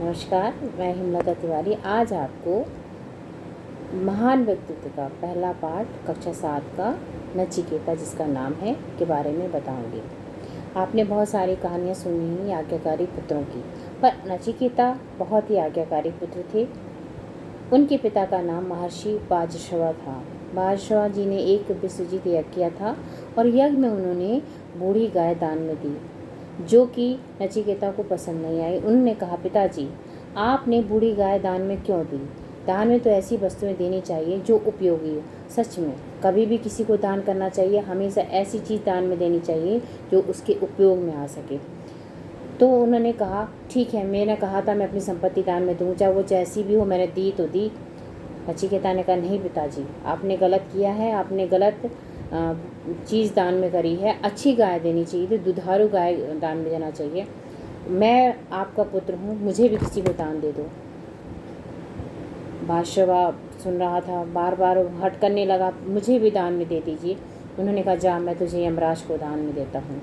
नमस्कार, मैं हेमलता तिवारी आज आपको महान व्यक्तित्व का पहला पाठ कक्षा 7 का नचिकेता जिसका नाम है के बारे में बताऊंगी। आपने बहुत सारी कहानियाँ सुनी हैं आज्ञाकारी पुत्रों की, पर नचिकेता बहुत ही आज्ञाकारी पुत्र थे। उनके पिता का नाम महर्षि बाजश्रवा था। बाजश्रवा जी ने एक विश्वजीत यज्ञ किया था और यज्ञ में उन्होंने बूढ़ी गाय दान में दी, जो कि नचिकेता को पसंद नहीं आई। उन्होंने कहा, पिताजी आपने बूढ़ी गाय दान में क्यों दी? दान में तो ऐसी वस्तुएं देनी चाहिए जो उपयोगी हो। सच में कभी भी किसी को दान करना चाहिए, हमेशा ऐसी चीज़ दान में देनी चाहिए जो उसके उपयोग में आ सके। तो उन्होंने कहा, ठीक है, मैंने कहा था मैं अपनी संपत्ति दान में दूँ, चाहे वो जैसी भी हो, मैंने दी तो दी। नचिकेता ने कहा, नहीं पिताजी, आपने गलत किया है, आपने गलत चीज़ दान में करी है। अच्छी गाय देनी चाहिए थी, दुधारू गाय दान में देना चाहिए। मैं आपका पुत्र हूँ, मुझे भी किसी को दान दे दो। बादशाह सुन रहा था, बार बार हट करने लगा, मुझे भी दान में दे दीजिए। उन्होंने कहा, जा, मैं तुझे यमराज को दान में देता हूँ।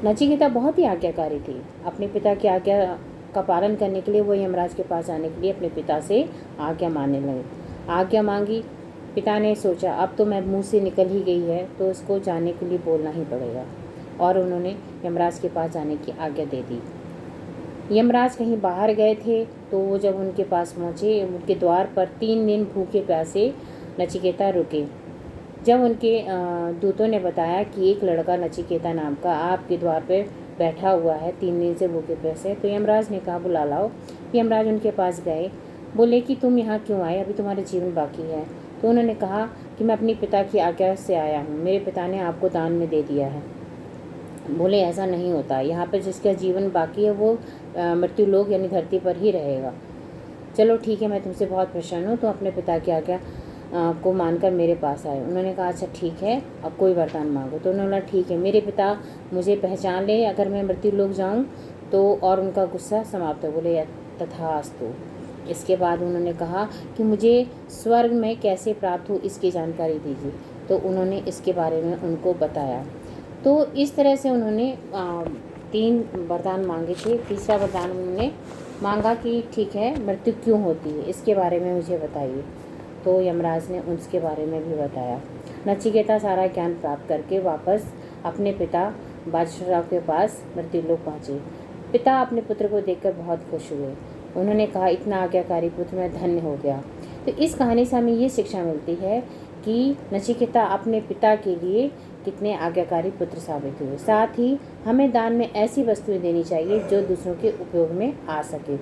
नचिकेता बहुत ही आज्ञाकारी थी। अपने पिता की आज्ञा का पालन करने के लिए वो यमराज के पास जाने के लिए अपने पिता से आज्ञा मांगने लगे। आज्ञा मांगी। पिता ने सोचा, अब तो मैं मुंह से निकल ही गई है, तो उसको जाने के लिए बोलना ही पड़ेगा, और उन्होंने यमराज के पास जाने की आज्ञा दे दी। यमराज कहीं बाहर गए थे, तो वो जब उनके पास पहुँचे, उनके द्वार पर 3 दिन भूखे प्यासे नचिकेता रुके। जब उनके दूतों ने बताया कि एक लड़का नचिकेता नाम का आपके द्वार पर बैठा हुआ है, 3 दिन से भूखे प्यासे, तो यमराज ने कहा, बुला लाओ। यमराज उनके पास गए, बोले कि तुम यहाँ क्यों आए, अभी तुम्हारा जीवन बाकी है। तो उन्होंने कहा कि मैं अपने पिता की आज्ञा से आया हूँ, मेरे पिता ने आपको दान में दे दिया है। बोले, ऐसा नहीं होता, यहाँ पर जिसका जीवन बाकी है वो मृत्यु लोक यानी धरती पर ही रहेगा। चलो ठीक है, मैं तुमसे बहुत प्रसन्न हूँ, तो अपने पिता की आज्ञा को मानकर मेरे पास आए। उन्होंने कहा, अच्छा ठीक है, अब कोई वरदान मांगो। तो उन्होंने कहा, ठीक है, मेरे पिता मुझे पहचान ले अगर मैं मृत्यु लोक जाऊँ तो, और उनका गुस्सा समाप्त हो। बोले, तथास्तु। इसके बाद उन्होंने कहा कि मुझे स्वर्ग में कैसे प्राप्त हो इसकी जानकारी दीजिए। तो उन्होंने इसके बारे में उनको बताया। तो इस तरह से उन्होंने 3 वरदान मांगे थे। तीसरा वरदान उन्होंने मांगा कि ठीक है, मृत्यु क्यों होती है, इसके बारे में मुझे बताइए। तो यमराज ने उसके बारे में भी बताया। नचिकेता सारा ज्ञान प्राप्त करके वापस अपने पिता बादशाह के पास मृत्युलोक पहुँचे। पिता अपने पुत्र को देखकर बहुत खुश हुए। उन्होंने कहा, इतना आज्ञाकारी पुत्र, मैं धन्य हो गया। तो इस कहानी से हमें ये शिक्षा मिलती है कि नचिकेता अपने पिता के लिए कितने आज्ञाकारी पुत्र साबित हुए। साथ ही हमें दान में ऐसी वस्तुएं देनी चाहिए जो दूसरों के उपयोग में आ सके।